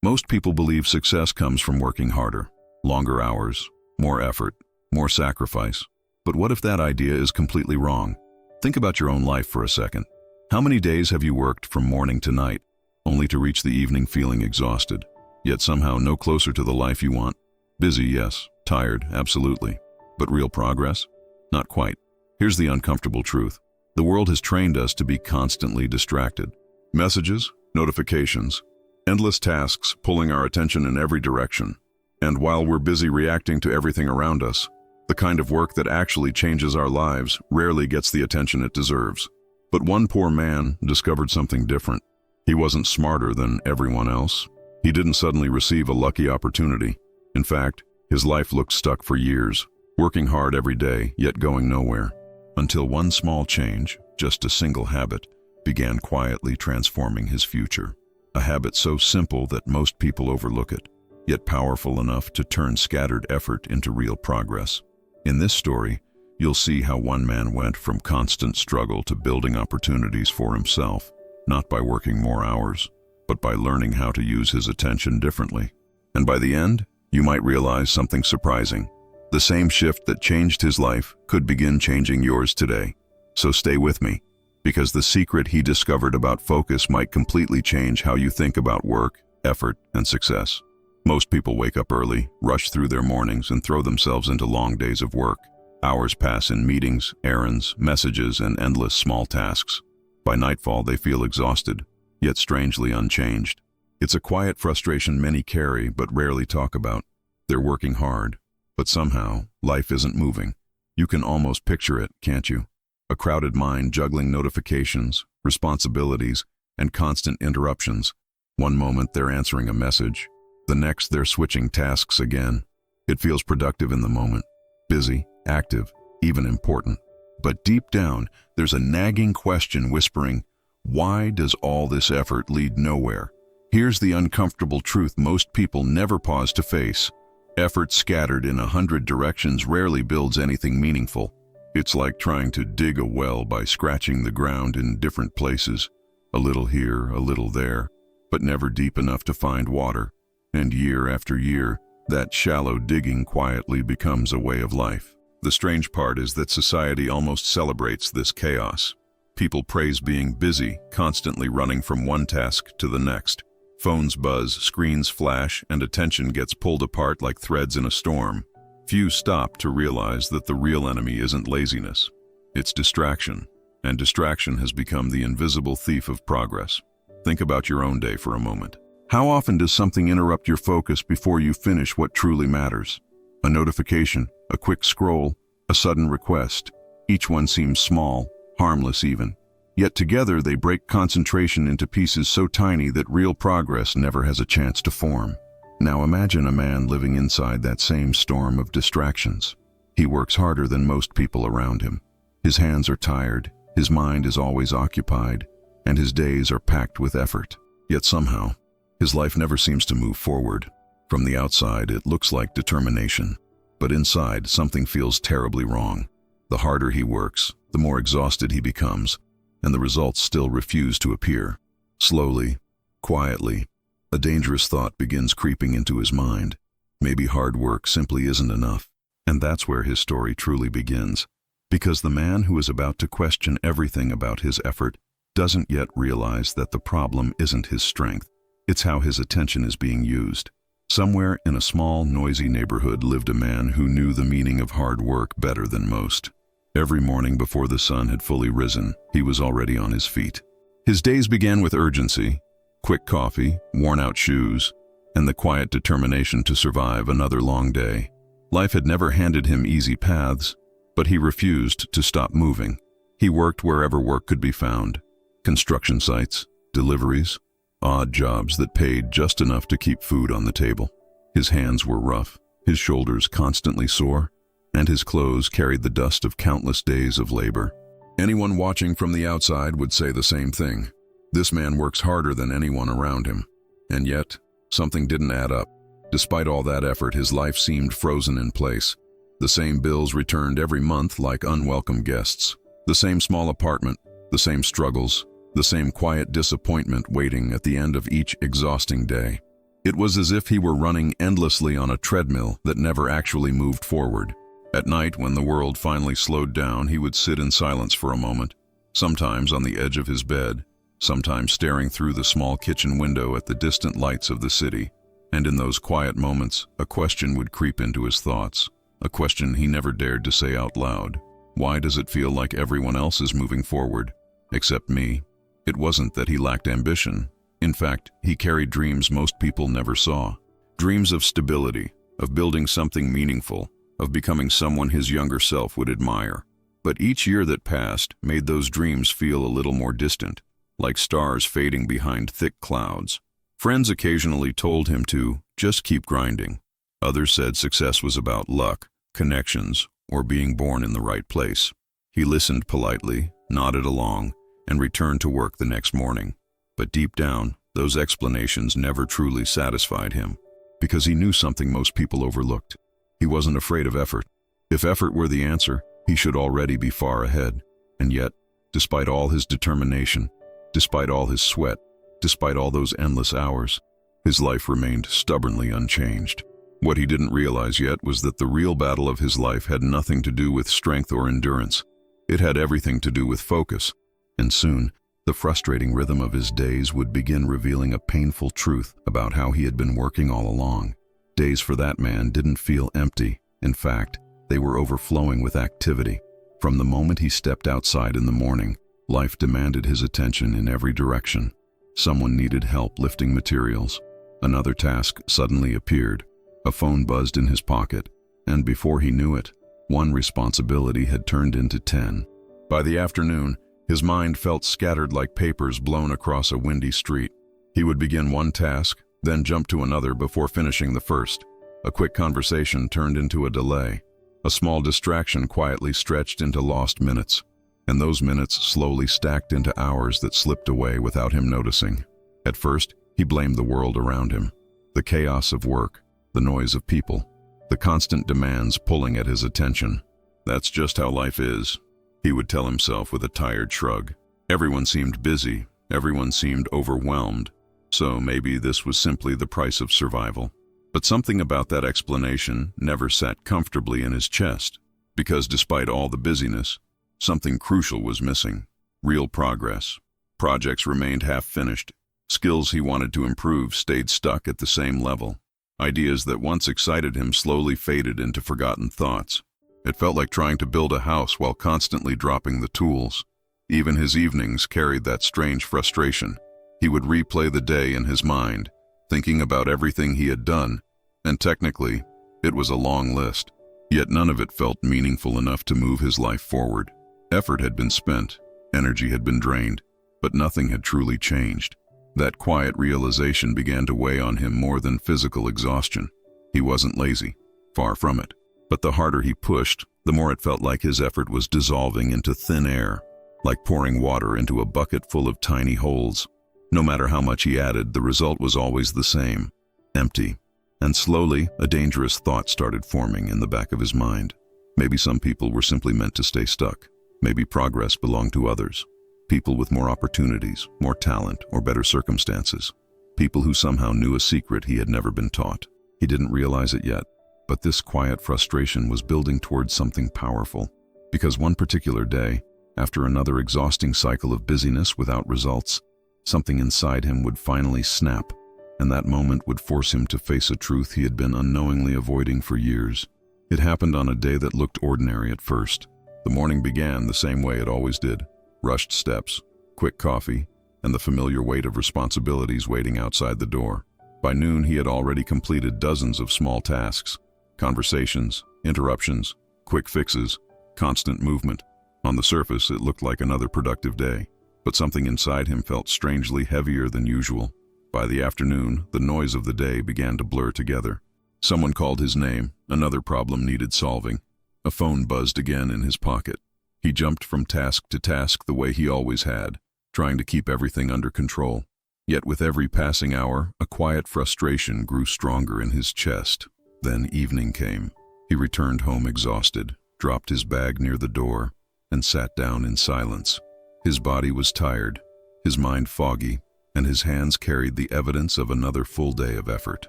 Most people believe success comes from working harder, longer hours, more effort, more sacrifice. But what if that idea is completely wrong? Think about your own life for a second. How many days have you worked from morning to night, only to reach the evening feeling exhausted, yet somehow no closer to the life you want? Busy, yes. Tired, absolutely. But real progress? Not quite. Here's the uncomfortable truth. The world has trained us to be constantly distracted. Messages, notifications, endless tasks pulling our attention in every direction. And while we're busy reacting to everything around us, the kind of work that actually changes our lives rarely gets the attention it deserves. But one poor man discovered something different. He wasn't smarter than everyone else. He didn't suddenly receive a lucky opportunity. In fact, his life looked stuck for years, working hard every day, yet going nowhere. Until one small change, just a single habit, began quietly transforming his future. A habit so simple that most people overlook it, yet powerful enough to turn scattered effort into real progress. In this story, you'll see how one man went from constant struggle to building opportunities for himself, not by working more hours, but by learning how to use his attention differently. And by the end, you might realize something surprising. The same shift that changed his life could begin changing yours today. So stay with me, because the secret he discovered about focus might completely change how you think about work, effort, and success. Most people wake up early, rush through their mornings, and throw themselves into long days of work. Hours pass in meetings, errands, messages, and endless small tasks. By nightfall, they feel exhausted, yet strangely unchanged. It's a quiet frustration many carry but rarely talk about. They're working hard, but somehow, life isn't moving. You can almost picture it, can't you? A crowded mind juggling notifications, responsibilities, and constant interruptions. One moment they're answering a message, the next they're switching tasks again. It feels productive in the moment, busy, active, even important. But deep down, there's a nagging question whispering, why does all this effort lead nowhere? Here's the uncomfortable truth most people never pause to face. Effort scattered in 100 directions rarely builds anything meaningful. It's like trying to dig a well by scratching the ground in different places, a little here, a little there, but never deep enough to find water. And year after year, that shallow digging quietly becomes a way of life. The strange part is that society almost celebrates this chaos. People praise being busy, constantly running from one task to the next. Phones buzz, screens flash, and attention gets pulled apart like threads in a storm. Few stop to realize that the real enemy isn't laziness. It's distraction, and distraction has become the invisible thief of progress. Think about your own day for a moment. How often does something interrupt your focus before you finish what truly matters? A notification, a quick scroll, a sudden request. Each one seems small, harmless even. Yet together they break concentration into pieces so tiny that real progress never has a chance to form. Now imagine a man living inside that same storm of distractions. He works harder than most people around him. His hands are tired, his mind is always occupied, and his days are packed with effort. Yet somehow, his life never seems to move forward. From the outside, it looks like determination. But inside, something feels terribly wrong. The harder he works, the more exhausted he becomes, and the results still refuse to appear. Slowly, quietly, a dangerous thought begins creeping into his mind. Maybe hard work simply isn't enough. And that's where his story truly begins. Because the man who is about to question everything about his effort doesn't yet realize that the problem isn't his strength. It's how his attention is being used. Somewhere in a small, noisy neighborhood lived a man who knew the meaning of hard work better than most. Every morning before the sun had fully risen, he was already on his feet. His days began with urgency, quick coffee, worn-out shoes, and the quiet determination to survive another long day. Life had never handed him easy paths, but he refused to stop moving. He worked wherever work could be found. Construction sites, deliveries, odd jobs that paid just enough to keep food on the table. His hands were rough, his shoulders constantly sore, and his clothes carried the dust of countless days of labor. Anyone watching from the outside would say the same thing. This man works harder than anyone around him. And yet, something didn't add up. Despite all that effort, his life seemed frozen in place. The same bills returned every month like unwelcome guests. The same small apartment, the same struggles, the same quiet disappointment waiting at the end of each exhausting day. It was as if he were running endlessly on a treadmill that never actually moved forward. At night, when the world finally slowed down, he would sit in silence for a moment, sometimes on the edge of his bed, sometimes staring through the small kitchen window at the distant lights of the city. And in those quiet moments, a question would creep into his thoughts, a question he never dared to say out loud. Why does it feel like everyone else is moving forward, except me? It wasn't that he lacked ambition. In fact, he carried dreams most people never saw. Dreams of stability, of building something meaningful, of becoming someone his younger self would admire. But each year that passed made those dreams feel a little more distant, like stars fading behind thick clouds. Friends occasionally told him to just keep grinding. Others said success was about luck, connections, or being born in the right place. He listened politely, nodded along, and returned to work the next morning. But deep down, those explanations never truly satisfied him, because he knew something most people overlooked. He wasn't afraid of effort. If effort were the answer, he should already be far ahead. And yet, despite all his determination, despite all his sweat, despite all those endless hours, his life remained stubbornly unchanged. What he didn't realize yet was that the real battle of his life had nothing to do with strength or endurance. It had everything to do with focus. And soon, the frustrating rhythm of his days would begin revealing a painful truth about how he had been working all along. Days for that man didn't feel empty. In fact, they were overflowing with activity. From the moment he stepped outside in the morning, life demanded his attention in every direction. Someone needed help lifting materials. Another task suddenly appeared. A phone buzzed in his pocket, and before he knew it, one responsibility had turned into 10. By the afternoon, his mind felt scattered like papers blown across a windy street. He would begin one task, then jump to another before finishing the first. A quick conversation turned into a delay. A small distraction quietly stretched into lost minutes, and those minutes slowly stacked into hours that slipped away without him noticing. At first, he blamed the world around him. The chaos of work, the noise of people, the constant demands pulling at his attention. That's just how life is, he would tell himself with a tired shrug. Everyone seemed busy, everyone seemed overwhelmed, so maybe this was simply the price of survival. But something about that explanation never sat comfortably in his chest, because despite all the busyness, something crucial was missing. Real progress. Projects remained half-finished. Skills he wanted to improve stayed stuck at the same level. Ideas that once excited him slowly faded into forgotten thoughts. It felt like trying to build a house while constantly dropping the tools. Even his evenings carried that strange frustration. He would replay the day in his mind, thinking about everything he had done, and technically, it was a long list. Yet none of it felt meaningful enough to move his life forward. Effort had been spent, energy had been drained, but nothing had truly changed. That quiet realization began to weigh on him more than physical exhaustion. He wasn't lazy, far from it. But the harder he pushed, the more it felt like his effort was dissolving into thin air, like pouring water into a bucket full of tiny holes. No matter how much he added, the result was always the same, empty. And slowly, a dangerous thought started forming in the back of his mind. Maybe some people were simply meant to stay stuck. Maybe progress belonged to others. People with more opportunities, more talent, or better circumstances. People who somehow knew a secret he had never been taught. He didn't realize it yet, but this quiet frustration was building towards something powerful. Because one particular day, after another exhausting cycle of busyness without results, something inside him would finally snap, and that moment would force him to face a truth he had been unknowingly avoiding for years. It happened on a day that looked ordinary at first. The morning began the same way it always did. Rushed steps, quick coffee, and the familiar weight of responsibilities waiting outside the door. By noon, he had already completed dozens of small tasks. Conversations, interruptions, quick fixes, constant movement. On the surface, it looked like another productive day, but something inside him felt strangely heavier than usual. By the afternoon, the noise of the day began to blur together. Someone called his name, another problem needed solving. A phone buzzed again in his pocket. He jumped from task to task the way he always had, trying to keep everything under control. Yet with every passing hour, a quiet frustration grew stronger in his chest. Then evening came. He returned home exhausted, dropped his bag near the door, and sat down in silence. His body was tired, his mind foggy, and his hands carried the evidence of another full day of effort.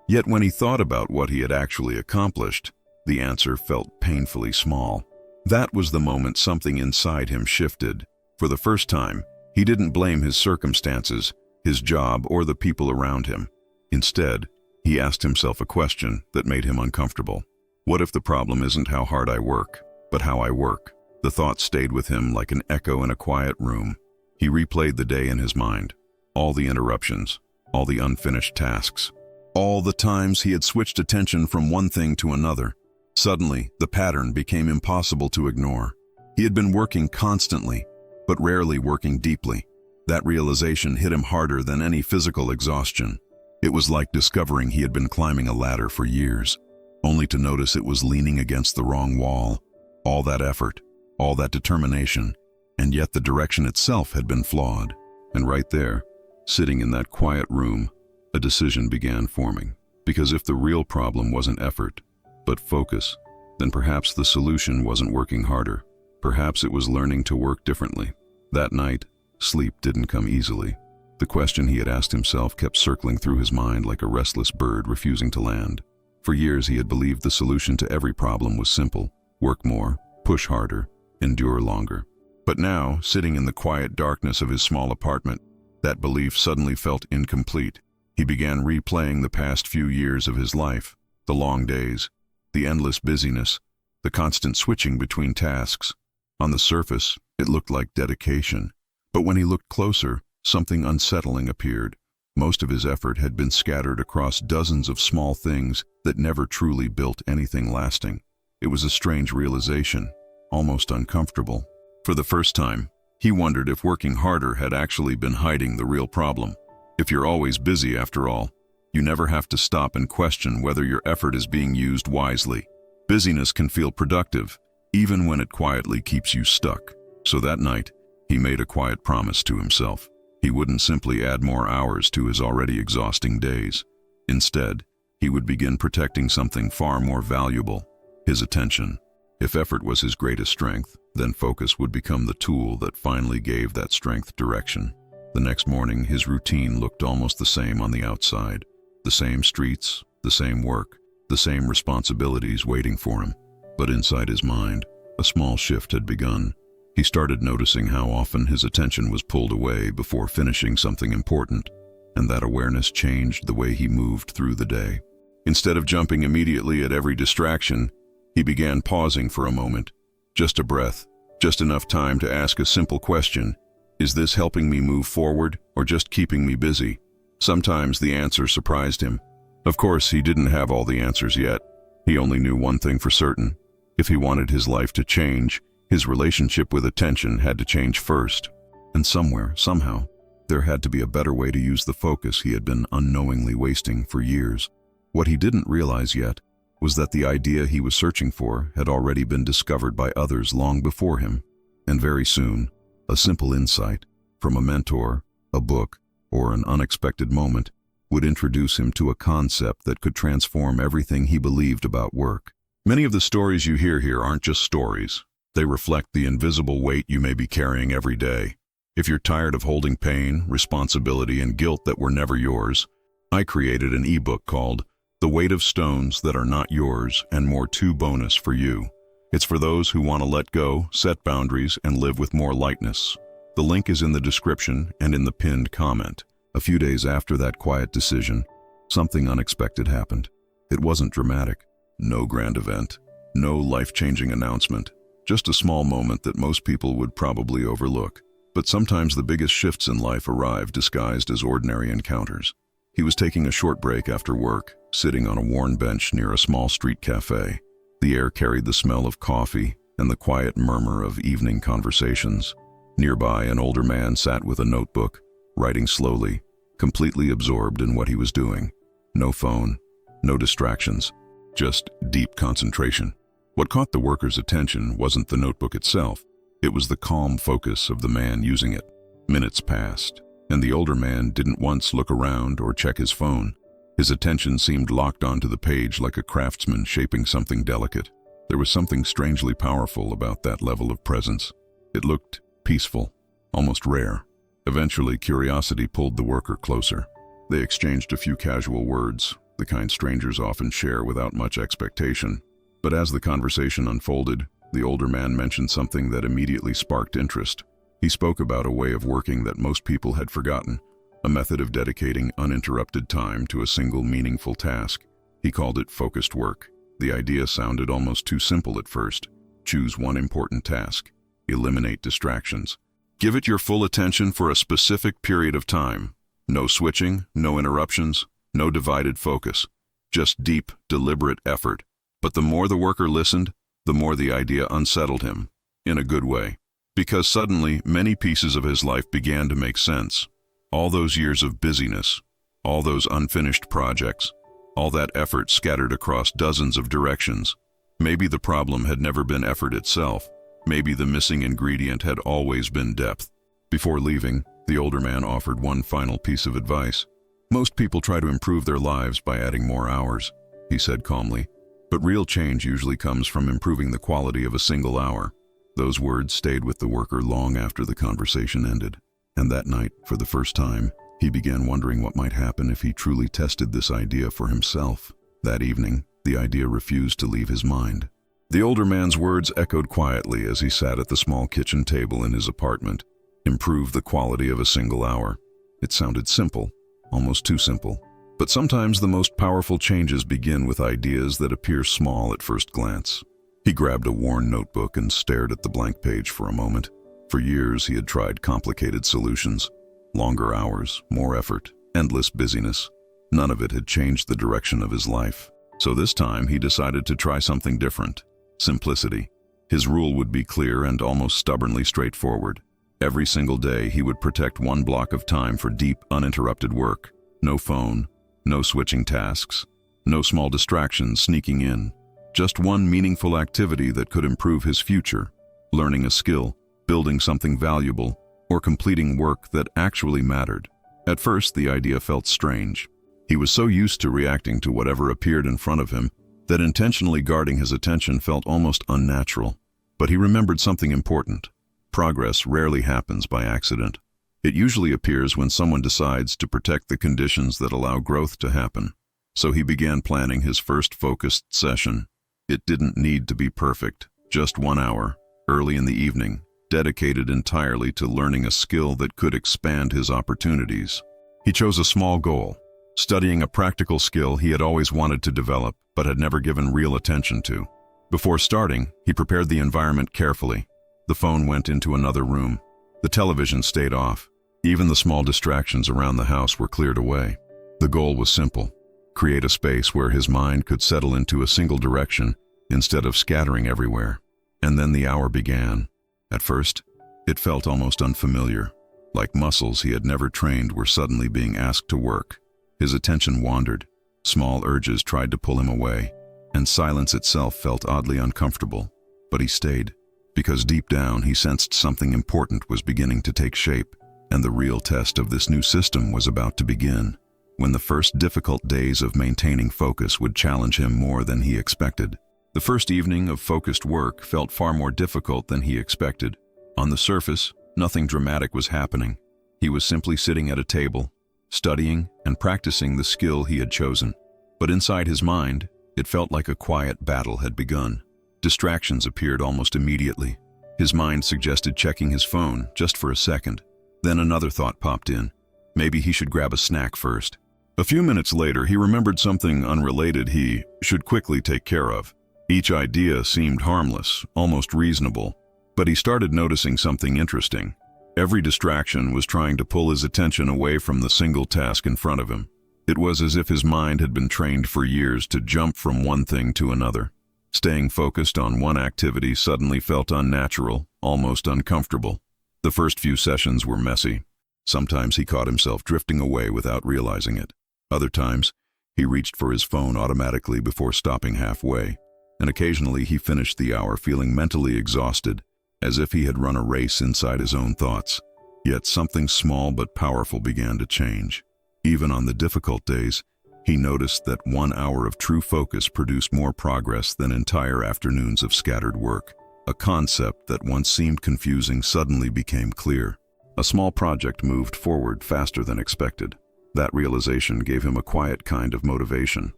Yet when he thought about what he had actually accomplished, the answer felt painfully small. That was the moment something inside him shifted. For the first time, he didn't blame his circumstances, his job, or the people around him. Instead, he asked himself a question that made him uncomfortable. What if the problem isn't how hard I work, but how I work? The thought stayed with him like an echo in a quiet room. He replayed the day in his mind. All the interruptions, all the unfinished tasks, all the times he had switched attention from one thing to another. Suddenly, the pattern became impossible to ignore. He had been working constantly, but rarely working deeply. That realization hit him harder than any physical exhaustion. It was like discovering he had been climbing a ladder for years, only to notice it was leaning against the wrong wall. All that effort, all that determination, and yet the direction itself had been flawed. And right there, sitting in that quiet room, a decision began forming. Because if the real problem wasn't effort, but focus, then perhaps the solution wasn't working harder. Perhaps it was learning to work differently. That night, sleep didn't come easily. The question he had asked himself kept circling through his mind like a restless bird refusing to land. For years he had believed the solution to every problem was simple: work more, push harder, endure longer. But now, sitting in the quiet darkness of his small apartment, that belief suddenly felt incomplete. He began replaying the past few years of his life, the long days, the endless busyness, the constant switching between tasks. On the surface, it looked like dedication. But when he looked closer, something unsettling appeared. Most of his effort had been scattered across dozens of small things that never truly built anything lasting. It was a strange realization, almost uncomfortable. For the first time, he wondered if working harder had actually been hiding the real problem. If you're always busy, after all, you never have to stop and question whether your effort is being used wisely. Busyness can feel productive, even when it quietly keeps you stuck. So that night, he made a quiet promise to himself. He wouldn't simply add more hours to his already exhausting days. Instead, he would begin protecting something far more valuable: his attention. If effort was his greatest strength, then focus would become the tool that finally gave that strength direction. The next morning, his routine looked almost the same on the outside. The same streets, the same work, the same responsibilities waiting for him. But inside his mind, a small shift had begun. He started noticing how often his attention was pulled away before finishing something important, and that awareness changed the way he moved through the day. Instead of jumping immediately at every distraction, he began pausing for a moment. Just a breath, just enough time to ask a simple question: is this helping me move forward, or just keeping me busy? Sometimes the answer surprised him. Of course, he didn't have all the answers yet. He only knew one thing for certain: if he wanted his life to change, his relationship with attention had to change first. And somewhere, somehow, there had to be a better way to use the focus he had been unknowingly wasting for years. What he didn't realize yet was that the idea he was searching for had already been discovered by others long before him. And very soon, a simple insight from a mentor, a book, or an unexpected moment would introduce him to a concept that could transform everything he believed about work. Many of the stories you hear here aren't just stories. They reflect the invisible weight you may be carrying every day. If you're tired of holding pain, responsibility, and guilt that were never yours, I created an ebook called The Weight of Stones That Are Not Yours and More Too Bonus for you. It's for those who want to let go, set boundaries, and live with more lightness. The link is in the description and in the pinned comment. A few days after that quiet decision, something unexpected happened. It wasn't dramatic. No grand event. No life-changing announcement. Just a small moment that most people would probably overlook. But sometimes the biggest shifts in life arrive disguised as ordinary encounters. He was taking a short break after work, sitting on a worn bench near a small street cafe. The air carried the smell of coffee and the quiet murmur of evening conversations. Nearby, an older man sat with a notebook, writing slowly, completely absorbed in what he was doing. No phone, no distractions, just deep concentration. What caught the worker's attention wasn't the notebook itself. It was the calm focus of the man using it. Minutes passed, and the older man didn't once look around or check his phone. His attention seemed locked onto the page like a craftsman shaping something delicate. There was something strangely powerful about that level of presence. It looked peaceful, almost rare. Eventually, curiosity pulled the worker closer. They exchanged a few casual words, the kind strangers often share without much expectation. But as the conversation unfolded, the older man mentioned something that immediately sparked interest. He spoke about a way of working that most people had forgotten, a method of dedicating uninterrupted time to a single meaningful task. He called it focused work. The idea sounded almost too simple at first. Choose one important task. Eliminate distractions. Give it your full attention for a specific period of time. No switching, no interruptions, no divided focus. Just deep, deliberate effort. But the more the worker listened, the more the idea unsettled him, in a good way. Because suddenly, many pieces of his life began to make sense. All those years of busyness, all those unfinished projects, all that effort scattered across dozens of directions. Maybe the problem had never been effort itself. Maybe the missing ingredient had always been depth. Before leaving, the older man offered one final piece of advice. Most people try to improve their lives by adding more hours, he said calmly. But real change usually comes from improving the quality of a single hour. Those words stayed with the worker long after the conversation ended. And that night, for the first time, he began wondering what might happen if he truly tested this idea for himself. That evening, the idea refused to leave his mind. The older man's words echoed quietly as he sat at the small kitchen table in his apartment. Improve the quality of a single hour. It sounded simple, almost too simple. But sometimes the most powerful changes begin with ideas that appear small at first glance. He grabbed a worn notebook and stared at the blank page for a moment. For years, he had tried complicated solutions. Longer hours, more effort, endless busyness. None of it had changed the direction of his life. So this time, he decided to try something different. Simplicity. His rule would be clear and almost stubbornly straightforward. Every single day, he would protect one block of time for deep, uninterrupted work. No phone, no switching tasks, no small distractions sneaking in. Just one meaningful activity that could improve his future. Learning a skill, building something valuable, or completing work that actually mattered. At first, the idea felt strange. He was so used to reacting to whatever appeared in front of him that intentionally guarding his attention felt almost unnatural. But he remembered something important. Progress rarely happens by accident. It usually appears when someone decides to protect the conditions that allow growth to happen. So he began planning his first focused session. It didn't need to be perfect, just 1 hour, early in the evening, dedicated entirely to learning a skill that could expand his opportunities. He chose a small goal, studying a practical skill he had always wanted to develop but had never given real attention to. Before starting, he prepared the environment carefully. The phone went into another room. The television stayed off. Even the small distractions around the house were cleared away. The goal was simple: create a space where his mind could settle into a single direction instead of scattering everywhere. And then the hour began. At first, it felt almost unfamiliar, like muscles he had never trained were suddenly being asked to work. His attention wandered. Small urges tried to pull him away, and silence itself felt oddly uncomfortable. But he stayed, because deep down he sensed something important was beginning to take shape, and the real test of this new system was about to begin, when the first difficult days of maintaining focus would challenge him more than he expected. The first evening of focused work felt far more difficult than he expected. On the surface, nothing dramatic was happening. He was simply sitting at a table, studying and practicing the skill he had chosen. But inside his mind, it felt like a quiet battle had begun. Distractions appeared almost immediately. His mind suggested checking his phone just for a second. Then another thought popped in. Maybe he should grab a snack first. A few minutes later, he remembered something unrelated he should quickly take care of. Each idea seemed harmless, almost reasonable, but he started noticing something interesting. Every distraction was trying to pull his attention away from the single task in front of him. It was as if his mind had been trained for years to jump from one thing to another. Staying focused on one activity suddenly felt unnatural, almost uncomfortable. The first few sessions were messy. Sometimes he caught himself drifting away without realizing it. Other times, he reached for his phone automatically before stopping halfway. And occasionally he finished the hour feeling mentally exhausted, as if he had run a race inside his own thoughts. Yet something small but powerful began to change. Even on the difficult days, he noticed that 1 hour of true focus produced more progress than entire afternoons of scattered work. A concept that once seemed confusing suddenly became clear. A small project moved forward faster than expected. That realization gave him a quiet kind of motivation.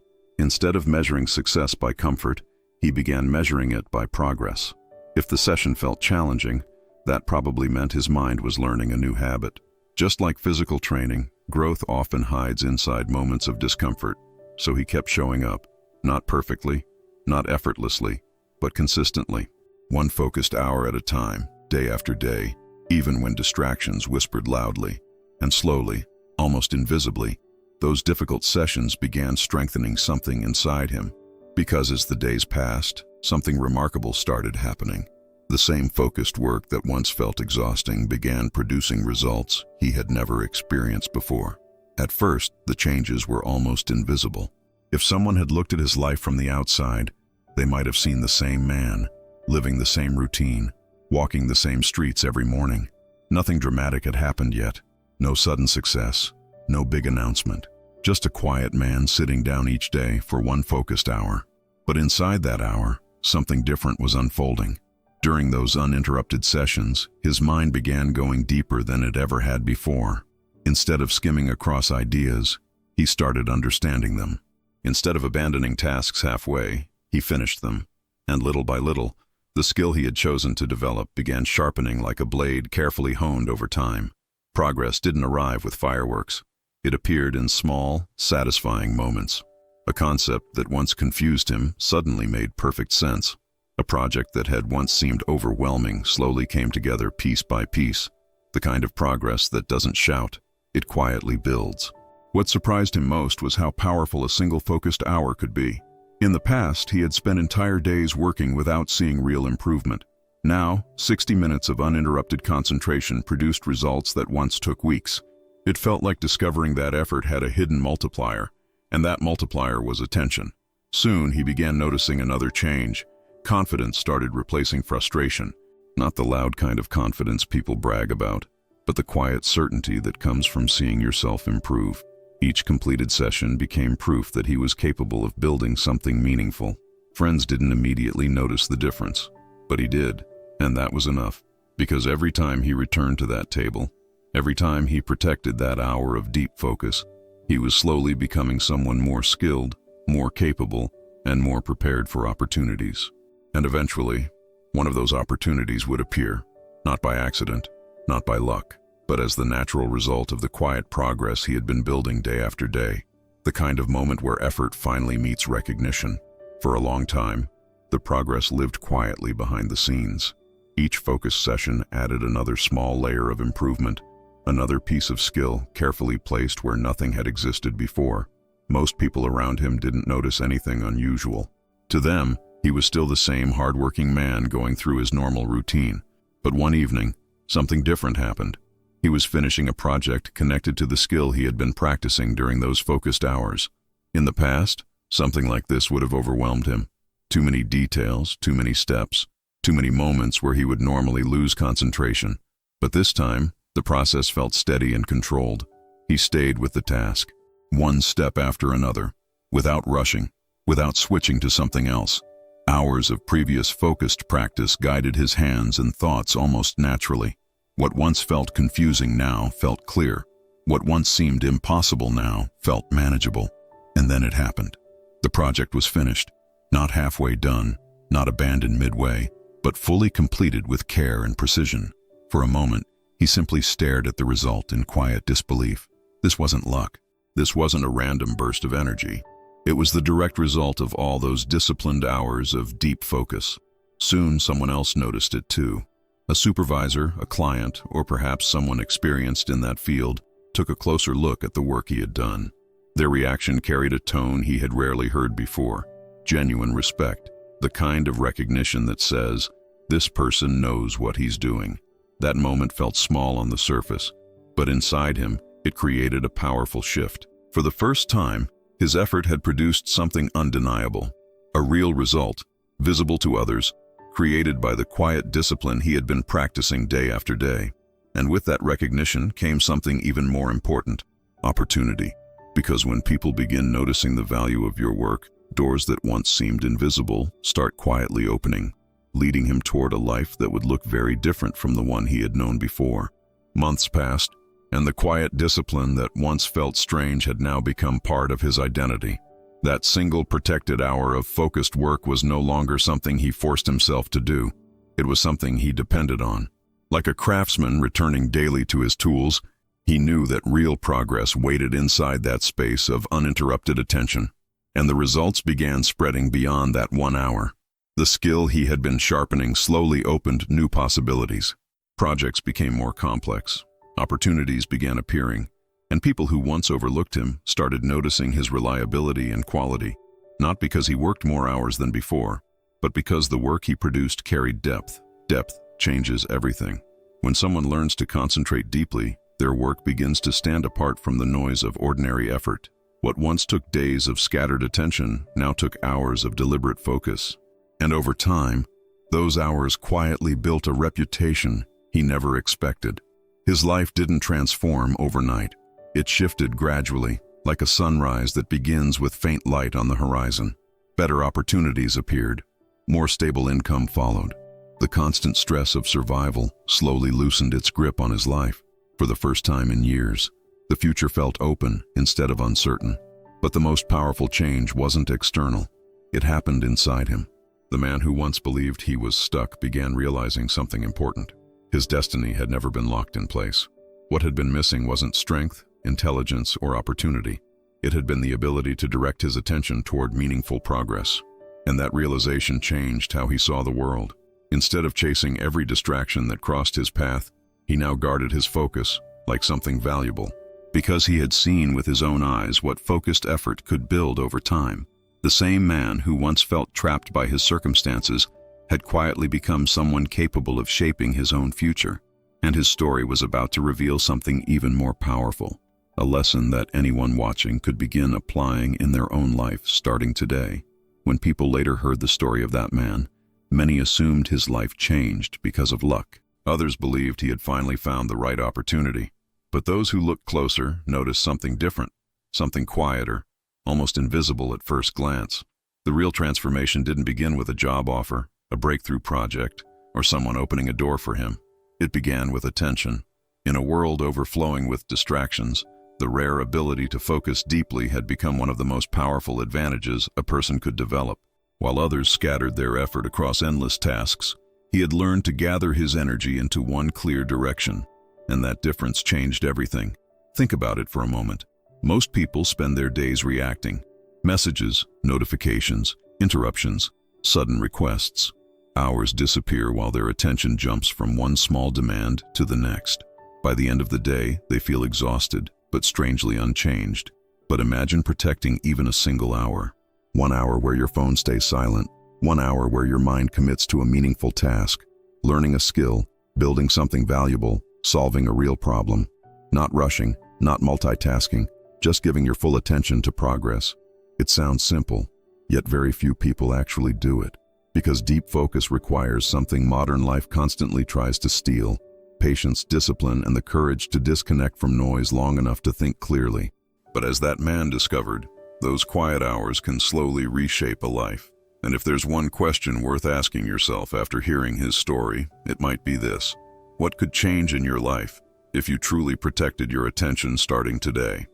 Instead of measuring success by comfort, he began measuring it by progress. If the session felt challenging, that probably meant his mind was learning a new habit. Just like physical training, growth often hides inside moments of discomfort, so he kept showing up, not perfectly, not effortlessly, but consistently. One focused hour at a time, day after day, even when distractions whispered loudly. And slowly, almost invisibly, those difficult sessions began strengthening something inside him. Because as the days passed, something remarkable started happening. The same focused work that once felt exhausting began producing results he had never experienced before. At first, the changes were almost invisible. If someone had looked at his life from the outside, they might have seen the same man, living the same routine, walking the same streets every morning. Nothing dramatic had happened yet. No sudden success, no big announcement. Just a quiet man sitting down each day for one focused hour. But inside that hour, something different was unfolding. During those uninterrupted sessions, his mind began going deeper than it ever had before. Instead of skimming across ideas, he started understanding them. Instead of abandoning tasks halfway, he finished them. And little by little, the skill he had chosen to develop began sharpening like a blade carefully honed over time. Progress didn't arrive with fireworks. It appeared in small, satisfying moments. A concept that once confused him suddenly made perfect sense. A project that had once seemed overwhelming slowly came together piece by piece. The kind of progress that doesn't shout, it quietly builds. What surprised him most was how powerful a single focused hour could be. In the past, he had spent entire days working without seeing real improvement. Now, 60 minutes of uninterrupted concentration produced results that once took weeks. It felt like discovering that effort had a hidden multiplier, and that multiplier was attention. Soon, he began noticing another change. Confidence started replacing frustration. Not the loud kind of confidence people brag about, but the quiet certainty that comes from seeing yourself improve. Each completed session became proof that he was capable of building something meaningful. Friends didn't immediately notice the difference, but he did, and that was enough. Because every time he returned to that table, every time he protected that hour of deep focus, he was slowly becoming someone more skilled, more capable, and more prepared for opportunities. And eventually, one of those opportunities would appear, not by accident, not by luck, but as the natural result of the quiet progress he had been building day after day. The kind of moment where effort finally meets recognition. For a long time, the progress lived quietly behind the scenes. Each focus session added another small layer of improvement, another piece of skill carefully placed where nothing had existed before. Most people around him didn't notice anything unusual. To them, he was still the same hardworking man going through his normal routine. But one evening, something different happened. He was finishing a project connected to the skill he had been practicing during those focused hours. In the past, something like this would have overwhelmed him. Too many details, too many steps, too many moments where he would normally lose concentration. But this time, the process felt steady and controlled. He stayed with the task, one step after another, without rushing, without switching to something else. Hours of previous focused practice guided his hands and thoughts almost naturally. What once felt confusing now felt clear. What once seemed impossible now felt manageable. And then it happened. The project was finished, not halfway done, not abandoned midway, but fully completed with care and precision. For a moment, he simply stared at the result in quiet disbelief. This wasn't luck. This wasn't a random burst of energy. It was the direct result of all those disciplined hours of deep focus. Soon, someone else noticed it too. A supervisor, a client, or perhaps someone experienced in that field took a closer look at the work he had done. Their reaction carried a tone he had rarely heard before. Genuine respect, the kind of recognition that says, this person knows what he's doing. That moment felt small on the surface, but inside him, it created a powerful shift. For the first time, his effort had produced something undeniable, a real result, visible to others, created by the quiet discipline he had been practicing day after day. And with that recognition came something even more important, opportunity. Because when people begin noticing the value of your work, doors that once seemed invisible start quietly opening, leading him toward a life that would look very different from the one he had known before. Months passed, and the quiet discipline that once felt strange had now become part of his identity. That single protected hour of focused work was no longer something he forced himself to do. It was something he depended on. Like a craftsman returning daily to his tools, he knew that real progress waited inside that space of uninterrupted attention, and the results began spreading beyond that 1 hour. The skill he had been sharpening slowly opened new possibilities. Projects became more complex, opportunities began appearing, and people who once overlooked him started noticing his reliability and quality, not because he worked more hours than before, but because the work he produced carried depth. Depth changes everything. When someone learns to concentrate deeply, their work begins to stand apart from the noise of ordinary effort. What once took days of scattered attention now took hours of deliberate focus. And over time, those hours quietly built a reputation he never expected. His life didn't transform overnight. It shifted gradually, like a sunrise that begins with faint light on the horizon. Better opportunities appeared. More stable income followed. The constant stress of survival slowly loosened its grip on his life. For the first time in years, the future felt open instead of uncertain. But the most powerful change wasn't external. It happened inside him. The man who once believed he was stuck began realizing something important. His destiny had never been locked in place. What had been missing wasn't strength, intelligence, or opportunity. It had been the ability to direct his attention toward meaningful progress. And that realization changed how he saw the world. Instead of chasing every distraction that crossed his path, he now guarded his focus like something valuable. Because he had seen with his own eyes what focused effort could build over time. The same man who once felt trapped by his circumstances had quietly become someone capable of shaping his own future. And his story was about to reveal something even more powerful, a lesson that anyone watching could begin applying in their own life starting today. When people later heard the story of that man, many assumed his life changed because of luck. Others believed he had finally found the right opportunity. But those who looked closer noticed something different, something quieter, almost invisible at first glance. The real transformation didn't begin with a job offer, a breakthrough project, or someone opening a door for him. It began with attention. In a world overflowing with distractions, the rare ability to focus deeply had become one of the most powerful advantages a person could develop. While others scattered their effort across endless tasks, he had learned to gather his energy into one clear direction, and that difference changed everything. Think about it for a moment. Most people spend their days reacting. Messages, notifications, interruptions, sudden requests. Hours disappear while their attention jumps from one small demand to the next. By the end of the day, they feel exhausted, but strangely unchanged. But imagine protecting even a single hour. 1 hour where your phone stays silent. 1 hour where your mind commits to a meaningful task. Learning a skill, building something valuable, solving a real problem. Not rushing, not multitasking, just giving your full attention to progress. It sounds simple, yet very few people actually do it. Because deep focus requires something modern life constantly tries to steal: patience, discipline, and the courage to disconnect from noise long enough to think clearly. But as that man discovered, those quiet hours can slowly reshape a life. And if there's one question worth asking yourself after hearing his story, it might be this: what could change in your life if you truly protected your attention starting today?